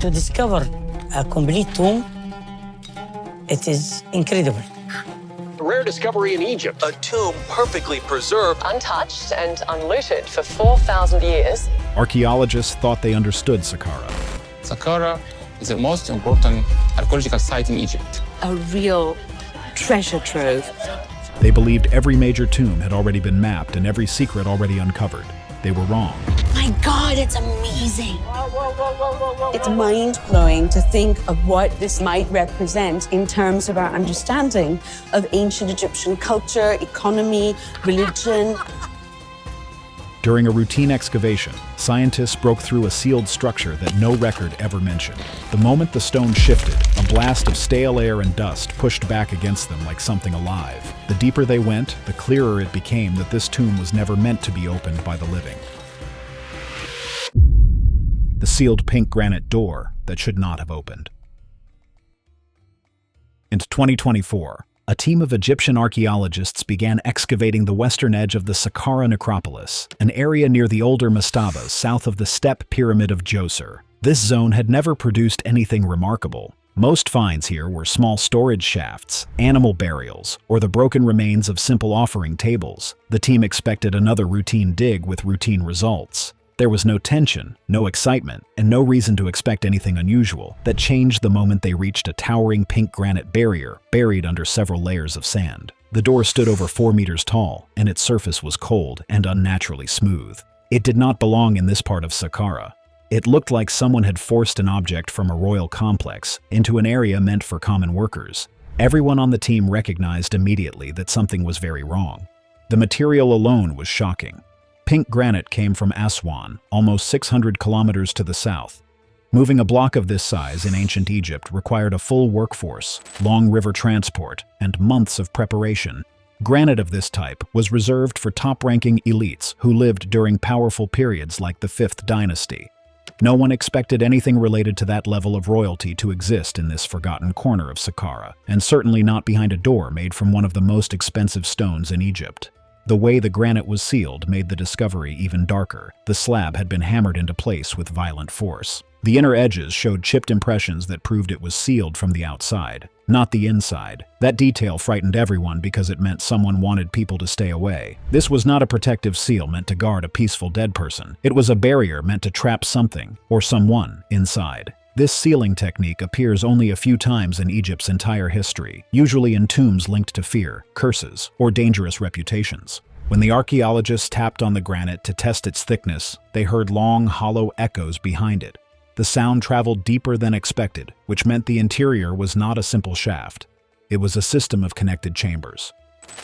To discover a complete tomb, it is incredible. A rare discovery in Egypt. A tomb perfectly preserved, untouched and unlooted for 4,000 years. Archaeologists thought they understood Saqqara. Saqqara is the most important archaeological site in Egypt. A real treasure trove. They believed every major tomb had already been mapped and every secret already uncovered. They were wrong. My God, it's amazing. It's mind-blowing to think of what this might represent in terms of our understanding of ancient Egyptian culture, economy, religion. During a routine excavation, scientists broke through a sealed structure that no record ever mentioned. The moment the stone shifted, a blast of stale air and dust pushed back against them like something alive. The deeper they went, the clearer it became that this tomb was never meant to be opened by the living. The sealed pink granite door that should not have opened. In 2024, a team of Egyptian archaeologists began excavating the western edge of the Saqqara necropolis, an area near the older mastabas south of the step pyramid of Djoser. This zone had never produced anything remarkable. Most finds here were small storage shafts, animal burials, or the broken remains of simple offering tables. The team expected another routine dig with routine results. There was no tension, no excitement, and no reason to expect anything unusual. That changed the moment they reached a towering pink granite barrier buried under several layers of sand. The door stood over 4 meters tall, and its surface was cold and unnaturally smooth. It did not belong in this part of Saqqara. It looked like someone had forced an object from a royal complex into an area meant for common workers. Everyone on the team recognized immediately that something was very wrong. The material alone was shocking. Pink granite came from Aswan, almost 600 kilometers to the south. Moving a block of this size in ancient Egypt required a full workforce, long river transport, and months of preparation. Granite of this type was reserved for top-ranking elites who lived during powerful periods like the 5th dynasty. No one expected anything related to that level of royalty to exist in this forgotten corner of Saqqara, and certainly not behind a door made from one of the most expensive stones in Egypt. The way the granite was sealed made the discovery even darker. The slab had been hammered into place with violent force. The inner edges showed chipped impressions that proved it was sealed from the outside, not the inside. That detail frightened everyone because it meant someone wanted people to stay away. This was not a protective seal meant to guard a peaceful dead person. It was a barrier meant to trap something, or someone, inside. This sealing technique appears only a few times in Egypt's entire history, usually in tombs linked to fear, curses, or dangerous reputations. When the archaeologists tapped on the granite to test its thickness, they heard long, hollow echoes behind it. The sound traveled deeper than expected, which meant the interior was not a simple shaft. It was a system of connected chambers.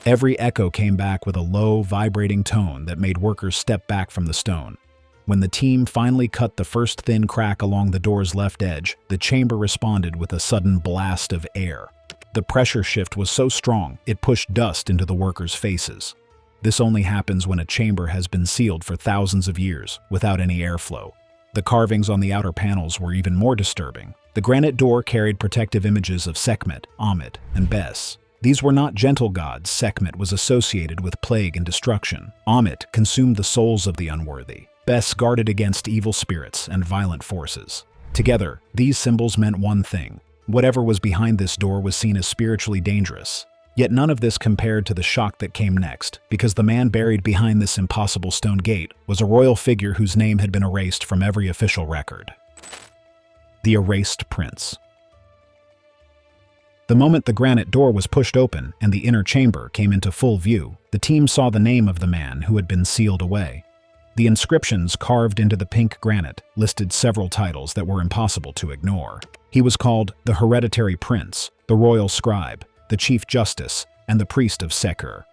Every echo came back with a low, vibrating tone that made workers step back from the stone. When the team finally cut the first thin crack along the door's left edge, the chamber responded with a sudden blast of air. The pressure shift was so strong, it pushed dust into the workers' faces. This only happens when a chamber has been sealed for thousands of years, without any airflow. The carvings on the outer panels were even more disturbing. The granite door carried protective images of Sekhmet, Ammit, and Bes. These were not gentle gods. Sekhmet was associated with plague and destruction. Ammit consumed the souls of the unworthy. Bes guarded against evil spirits and violent forces. Together, these symbols meant one thing. Whatever was behind this door was seen as spiritually dangerous. Yet none of this compared to the shock that came next, because the man buried behind this impossible stone gate was a royal figure whose name had been erased from every official record. The Erased Prince. The moment the granite door was pushed open and the inner chamber came into full view, the team saw the name of the man who had been sealed away. The inscriptions carved into the pink granite listed several titles that were impossible to ignore. He was called the Hereditary Prince, the Royal Scribe, the Chief Justice, and the Priest of Saqqara.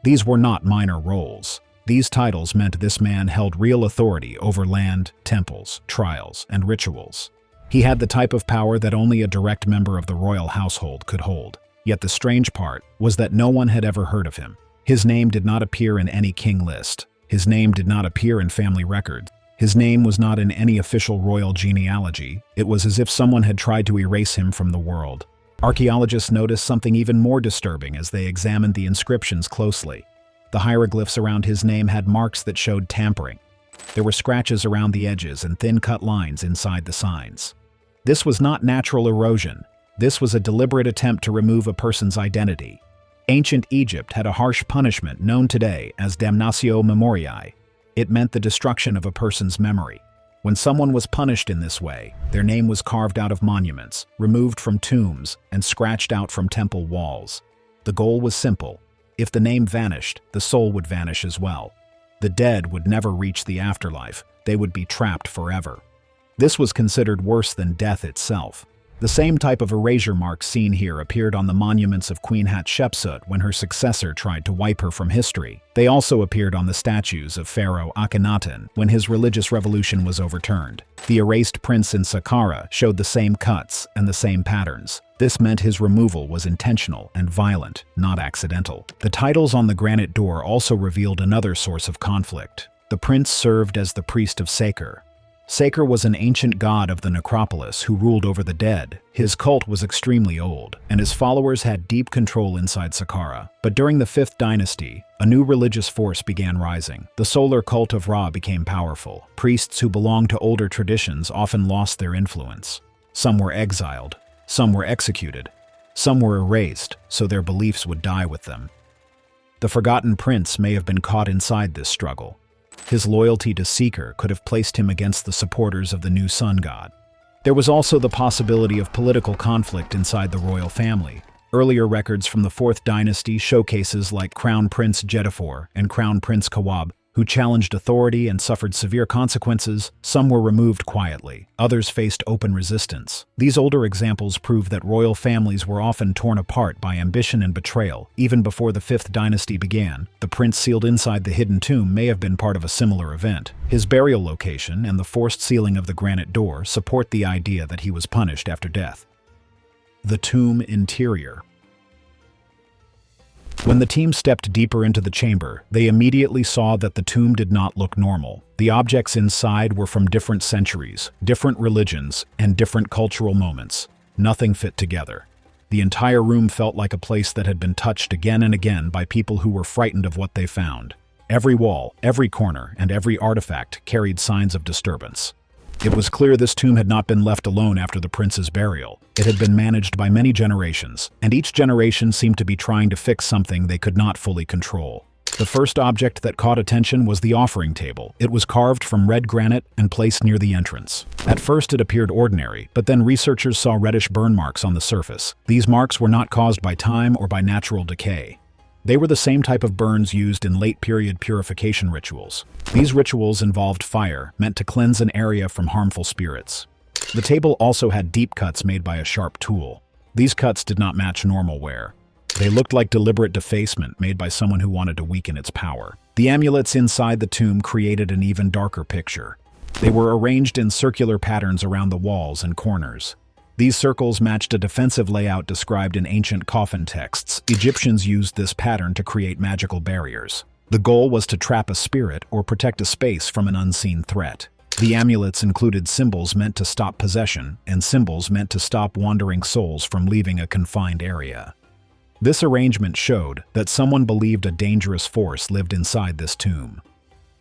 These were not minor roles. These titles meant this man held real authority over land, temples, trials, and rituals. He had the type of power that only a direct member of the royal household could hold. Yet the strange part was that no one had ever heard of him. His name did not appear in any king list. His name did not appear in family records. His name was not in any official royal genealogy. It was as if someone had tried to erase him from the world. Archaeologists noticed something even more disturbing as they examined the inscriptions closely. The hieroglyphs around his name had marks that showed tampering. There were scratches around the edges and thin cut lines inside the signs. This was not natural erosion. This was a deliberate attempt to remove a person's identity. Ancient Egypt had a harsh punishment known today as damnatio memoriae. It meant the destruction of a person's memory. When someone was punished in this way, their name was carved out of monuments, removed from tombs, and scratched out from temple walls. The goal was simple. If the name vanished, the soul would vanish as well. The dead would never reach the afterlife. They would be trapped forever. This was considered worse than death itself. The same type of erasure mark seen here appeared on the monuments of Queen Hatshepsut when her successor tried to wipe her from history. They also appeared on the statues of Pharaoh Akhenaten when his religious revolution was overturned. The erased prince in Saqqara showed the same cuts and the same patterns. This meant his removal was intentional and violent, not accidental. The titles on the granite door also revealed another source of conflict. The prince served as the priest of Saqqara. Saqqara was an ancient god of the necropolis who ruled over the dead. His cult was extremely old, and his followers had deep control inside Saqqara. But during the 5th dynasty, a new religious force began rising. The solar cult of Ra became powerful. Priests who belonged to older traditions often lost their influence. Some were exiled, some were executed, some were erased, so their beliefs would die with them. The forgotten prince may have been caught inside this struggle. His loyalty to Saqqara could have placed him against the supporters of the new sun god. There was also the possibility of political conflict inside the royal family. Earlier records from the 4th dynasty show cases like Crown Prince Djeddefur and Crown Prince Kawab, who challenged authority and suffered severe consequences. Some were removed quietly, others faced open resistance. These older examples prove that royal families were often torn apart by ambition and betrayal. Even before the 5th dynasty began, the prince sealed inside the hidden tomb may have been part of a similar event. His burial location and the forced sealing of the granite door support the idea that he was punished after death. The tomb interior. When the team stepped deeper into the chamber, they immediately saw that the tomb did not look normal. The objects inside were from different centuries, different religions, and different cultural moments. Nothing fit together. The entire room felt like a place that had been touched again and again by people who were frightened of what they found. Every wall, every corner, and every artifact carried signs of disturbance. It was clear this tomb had not been left alone after the prince's burial. It had been managed by many generations, and each generation seemed to be trying to fix something they could not fully control. The first object that caught attention was the offering table. It was carved from red granite and placed near the entrance. At first it appeared ordinary, but then researchers saw reddish burn marks on the surface. These marks were not caused by time or by natural decay. They were the same type of burns used in late-period purification rituals. These rituals involved fire, meant to cleanse an area from harmful spirits. The table also had deep cuts made by a sharp tool. These cuts did not match normal wear. They looked like deliberate defacement made by someone who wanted to weaken its power. The amulets inside the tomb created an even darker picture. They were arranged in circular patterns around the walls and corners. These circles matched a defensive layout described in ancient coffin texts. Egyptians used this pattern to create magical barriers. The goal was to trap a spirit or protect a space from an unseen threat. The amulets included symbols meant to stop possession and symbols meant to stop wandering souls from leaving a confined area. This arrangement showed that someone believed a dangerous force lived inside this tomb.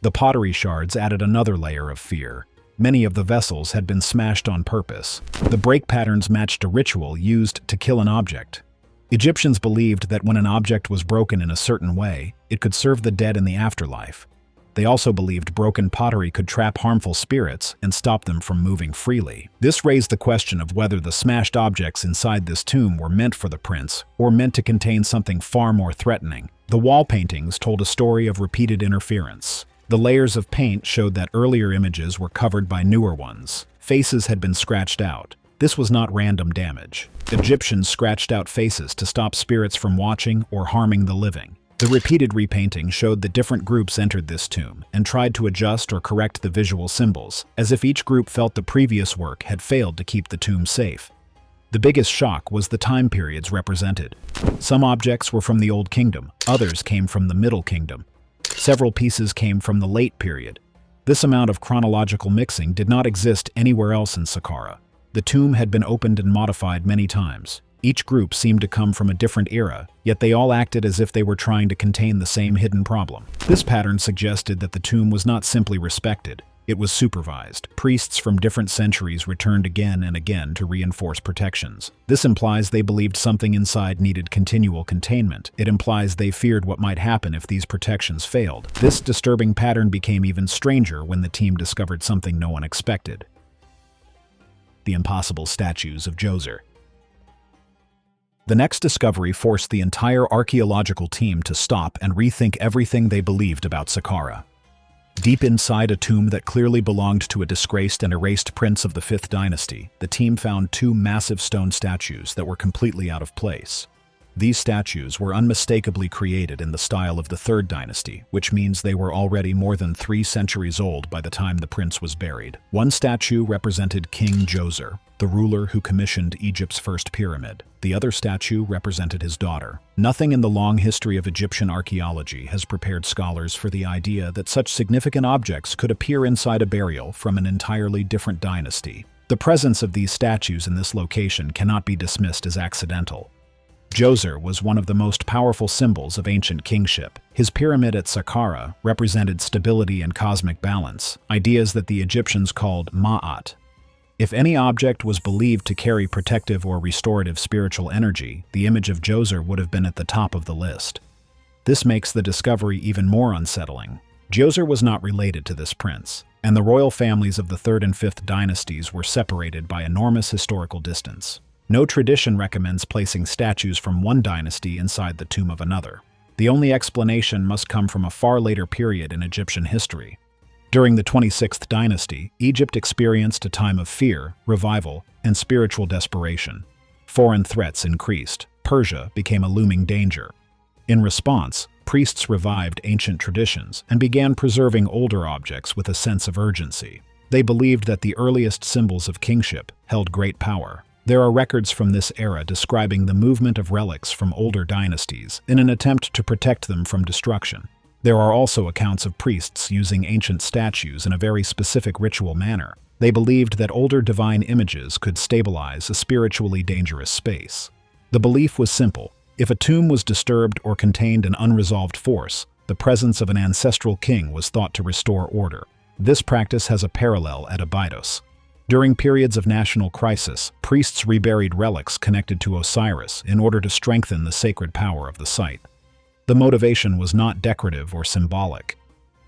The pottery shards added another layer of fear. Many of the vessels had been smashed on purpose. The break patterns matched a ritual used to kill an object. Egyptians believed that when an object was broken in a certain way, it could serve the dead in the afterlife. They also believed broken pottery could trap harmful spirits and stop them from moving freely. This raised the question of whether the smashed objects inside this tomb were meant for the prince or meant to contain something far more threatening. The wall paintings told a story of repeated interference. The layers of paint showed that earlier images were covered by newer ones. Faces had been scratched out. This was not random damage. Egyptians scratched out faces to stop spirits from watching or harming the living. The repeated repainting showed that different groups entered this tomb and tried to adjust or correct the visual symbols, as if each group felt the previous work had failed to keep the tomb safe. The biggest shock was the time periods represented. Some objects were from the Old Kingdom, others came from the Middle Kingdom. Several pieces came from the late period. This amount of chronological mixing did not exist anywhere else in Saqqara. The tomb had been opened and modified many times. Each group seemed to come from a different era, yet they all acted as if they were trying to contain the same hidden problem. This pattern suggested that the tomb was not simply respected. It was supervised. Priests from different centuries returned again and again to reinforce protections. This implies they believed something inside needed continual containment. It implies they feared what might happen if these protections failed. This disturbing pattern became even stranger when the team discovered something no one expected: the impossible statues of Djoser. The next discovery forced the entire archaeological team to stop and rethink everything they believed about Saqqara. Deep inside a tomb that clearly belonged to a disgraced and erased prince of the 5th dynasty, the team found 2 massive stone statues that were completely out of place. These statues were unmistakably created in the style of the 3rd dynasty, which means they were already more than 3 centuries old by the time the prince was buried. One statue represented King Djoser, the ruler who commissioned Egypt's first pyramid. The other statue represented his daughter. Nothing in the long history of Egyptian archaeology has prepared scholars for the idea that such significant objects could appear inside a burial from an entirely different dynasty. The presence of these statues in this location cannot be dismissed as accidental. Djoser was one of the most powerful symbols of ancient kingship. His pyramid at Saqqara represented stability and cosmic balance, ideas that the Egyptians called ma'at. If any object was believed to carry protective or restorative spiritual energy, the image of Djoser would have been at the top of the list. This makes the discovery even more unsettling. Djoser was not related to this prince, and the royal families of the 3rd and 5th dynasties were separated by enormous historical distance. No tradition recommends placing statues from one dynasty inside the tomb of another. The only explanation must come from a far later period in Egyptian history. During the 26th dynasty, Egypt experienced a time of fear, revival, and spiritual desperation. Foreign threats increased. Persia became a looming danger. In response, priests revived ancient traditions and began preserving older objects with a sense of urgency. They believed that the earliest symbols of kingship held great power. There are records from this era describing the movement of relics from older dynasties in an attempt to protect them from destruction. There are also accounts of priests using ancient statues in a very specific ritual manner. They believed that older divine images could stabilize a spiritually dangerous space. The belief was simple: if a tomb was disturbed or contained an unresolved force, the presence of an ancestral king was thought to restore order. This practice has a parallel at Abydos. During periods of national crisis, priests reburied relics connected to Osiris in order to strengthen the sacred power of the site. The motivation was not decorative or symbolic.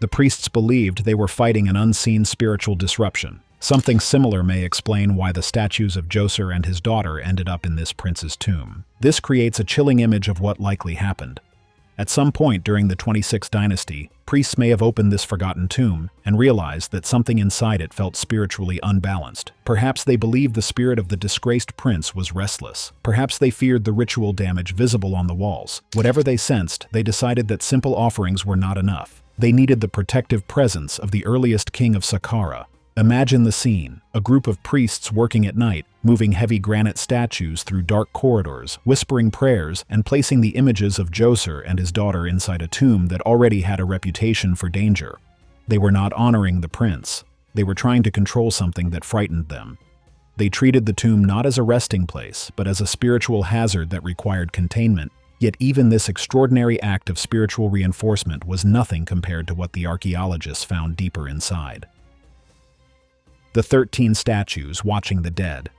The priests believed they were fighting an unseen spiritual disruption. Something similar may explain why the statues of Djoser and his daughter ended up in this prince's tomb. This creates a chilling image of what likely happened. At some point during the 26th dynasty, priests may have opened this forgotten tomb and realized that something inside it felt spiritually unbalanced. Perhaps they believed the spirit of the disgraced prince was restless. Perhaps they feared the ritual damage visible on the walls. Whatever they sensed, they decided that simple offerings were not enough. They needed the protective presence of the earliest king of Saqqara. Imagine the scene: a group of priests working at night, moving heavy granite statues through dark corridors, whispering prayers, and placing the images of Djoser and his daughter inside a tomb that already had a reputation for danger. They were not honoring the prince. They were trying to control something that frightened them. They treated the tomb not as a resting place, but as a spiritual hazard that required containment. Yet even this extraordinary act of spiritual reinforcement was nothing compared to what the archaeologists found deeper inside. The 13 statues watching the dead.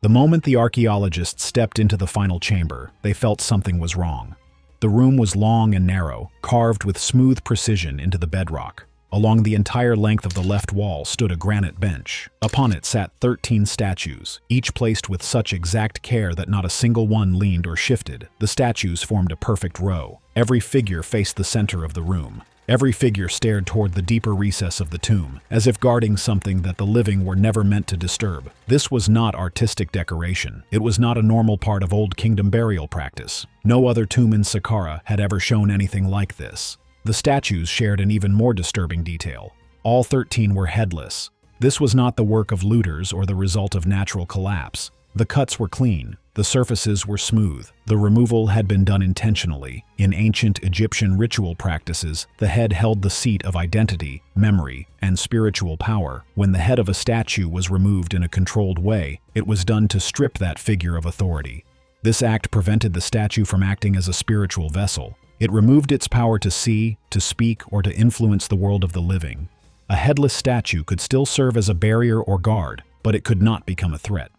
The moment the archaeologists stepped into the final chamber, they felt something was wrong. The room was long and narrow, carved with smooth precision into the bedrock. Along the entire length of the left wall stood a granite bench. Upon it sat 13 statues, each placed with such exact care that not a single one leaned or shifted. The statues formed a perfect row. Every figure faced the center of the room. Every figure stared toward the deeper recess of the tomb, as if guarding something that the living were never meant to disturb. This was not artistic decoration. It was not a normal part of Old Kingdom burial practice. No other tomb in Saqqara had ever shown anything like this. The statues shared an even more disturbing detail. All 13 were headless. This was not the work of looters or the result of natural collapse. The cuts were clean. The surfaces were smooth. The removal had been done intentionally. In ancient Egyptian ritual practices, the head held the seat of identity, memory, and spiritual power. When the head of a statue was removed in a controlled way, it was done to strip that figure of authority. This act prevented the statue from acting as a spiritual vessel. It removed its power to see, to speak, or to influence the world of the living. A headless statue could still serve as a barrier or guard, but it could not become a threat.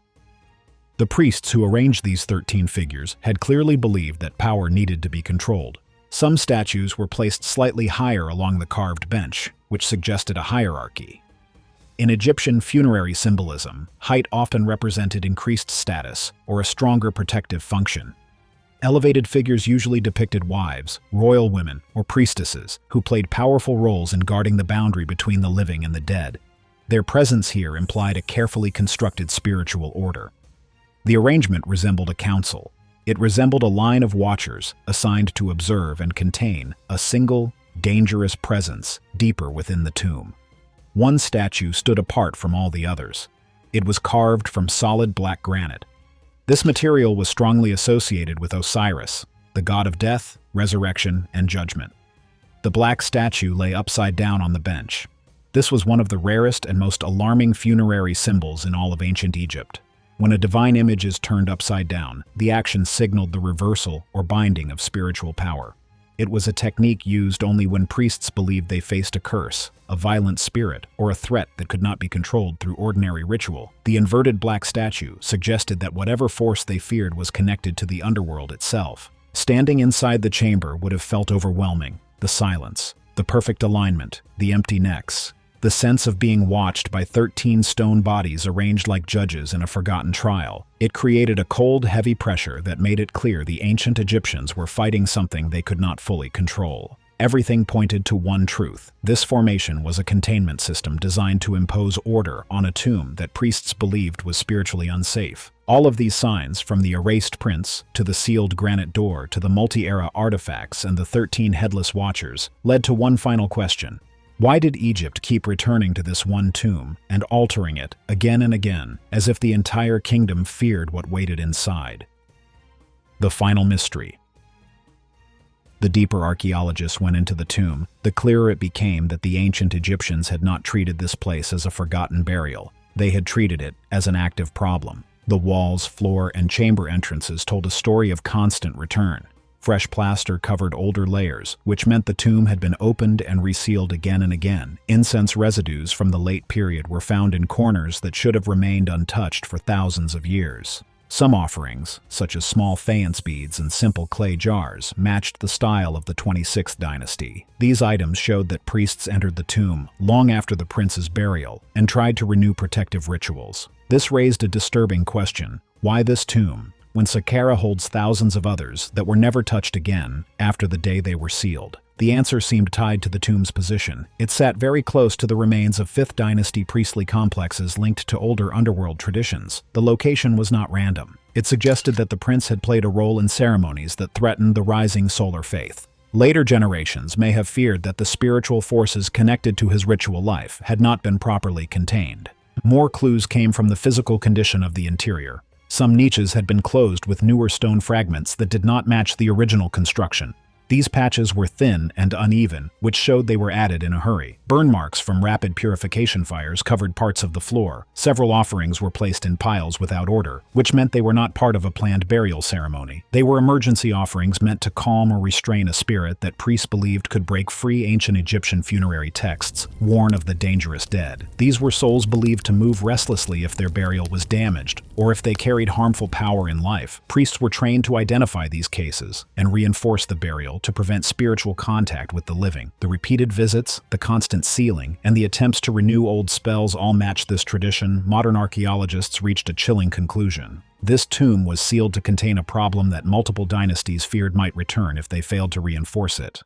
The priests who arranged these 13 figures had clearly believed that power needed to be controlled. Some statues were placed slightly higher along the carved bench, which suggested a hierarchy. In Egyptian funerary symbolism, height often represented increased status or a stronger protective function. Elevated figures usually depicted wives, royal women, or priestesses who played powerful roles in guarding the boundary between the living and the dead. Their presence here implied a carefully constructed spiritual order. The arrangement resembled a council. It resembled a line of watchers assigned to observe and contain a single, dangerous presence deeper within the tomb. One statue stood apart from all the others. It was carved from solid black granite. This material was strongly associated with Osiris, the god of death, resurrection, and judgment. The black statue lay upside down on the bench. This was one of the rarest and most alarming funerary symbols in all of ancient Egypt. When a divine image is turned upside down, the action signaled the reversal or binding of spiritual power. It was a technique used only when priests believed they faced a curse, a violent spirit, or a threat that could not be controlled through ordinary ritual. The inverted black statue suggested that whatever force they feared was connected to the underworld itself. Standing inside the chamber would have felt overwhelming. The silence, the perfect alignment, the empty necks, the sense of being watched by 13 stone bodies arranged like judges in a forgotten trial. It created a cold, heavy pressure that made it clear the ancient Egyptians were fighting something they could not fully control. Everything pointed to one truth. This formation was a containment system designed to impose order on a tomb that priests believed was spiritually unsafe. All of these signs, from the erased prints to the sealed granite door to the multi-era artifacts and the 13 headless watchers, led to one final question. Why did Egypt keep returning to this one tomb and altering it again and again, as if the entire kingdom feared what waited inside? The final mystery. The deeper archaeologists went into the tomb, the clearer it became that the ancient Egyptians had not treated this place as a forgotten burial. They had treated it as an active problem. The walls, floor, and chamber entrances told a story of constant return. Fresh plaster covered older layers, which meant the tomb had been opened and resealed again and again. Incense residues from the late period were found in corners that should have remained untouched for thousands of years. Some offerings, such as small faience beads and simple clay jars, matched the style of the 26th dynasty. These items showed that priests entered the tomb long after the prince's burial and tried to renew protective rituals. This raised a disturbing question: why this tomb, when Saqqara holds thousands of others that were never touched again after the day they were sealed? The answer seemed tied to the tomb's position. It sat very close to the remains of 5th Dynasty priestly complexes linked to older underworld traditions. The location was not random. It suggested that the prince had played a role in ceremonies that threatened the rising solar faith. Later generations may have feared that the spiritual forces connected to his ritual life had not been properly contained. More clues came from the physical condition of the interior. Some niches had been closed with newer stone fragments that did not match the original construction. These patches were thin and uneven, which showed they were added in a hurry. Burn marks from rapid purification fires covered parts of the floor. Several offerings were placed in piles without order, which meant they were not part of a planned burial ceremony. They were emergency offerings meant to calm or restrain a spirit that priests believed could break free ancient Egyptian funerary texts, warn of the dangerous dead. These were souls believed to move restlessly if their burial was damaged, or if they carried harmful power in life. Priests were trained to identify these cases and reinforce the burial to prevent spiritual contact with the living. The repeated visits, the constant sealing, and the attempts to renew old spells all matched this tradition. Modern archaeologists reached a chilling conclusion. This tomb was sealed to contain a problem that multiple dynasties feared might return if they failed to reinforce it.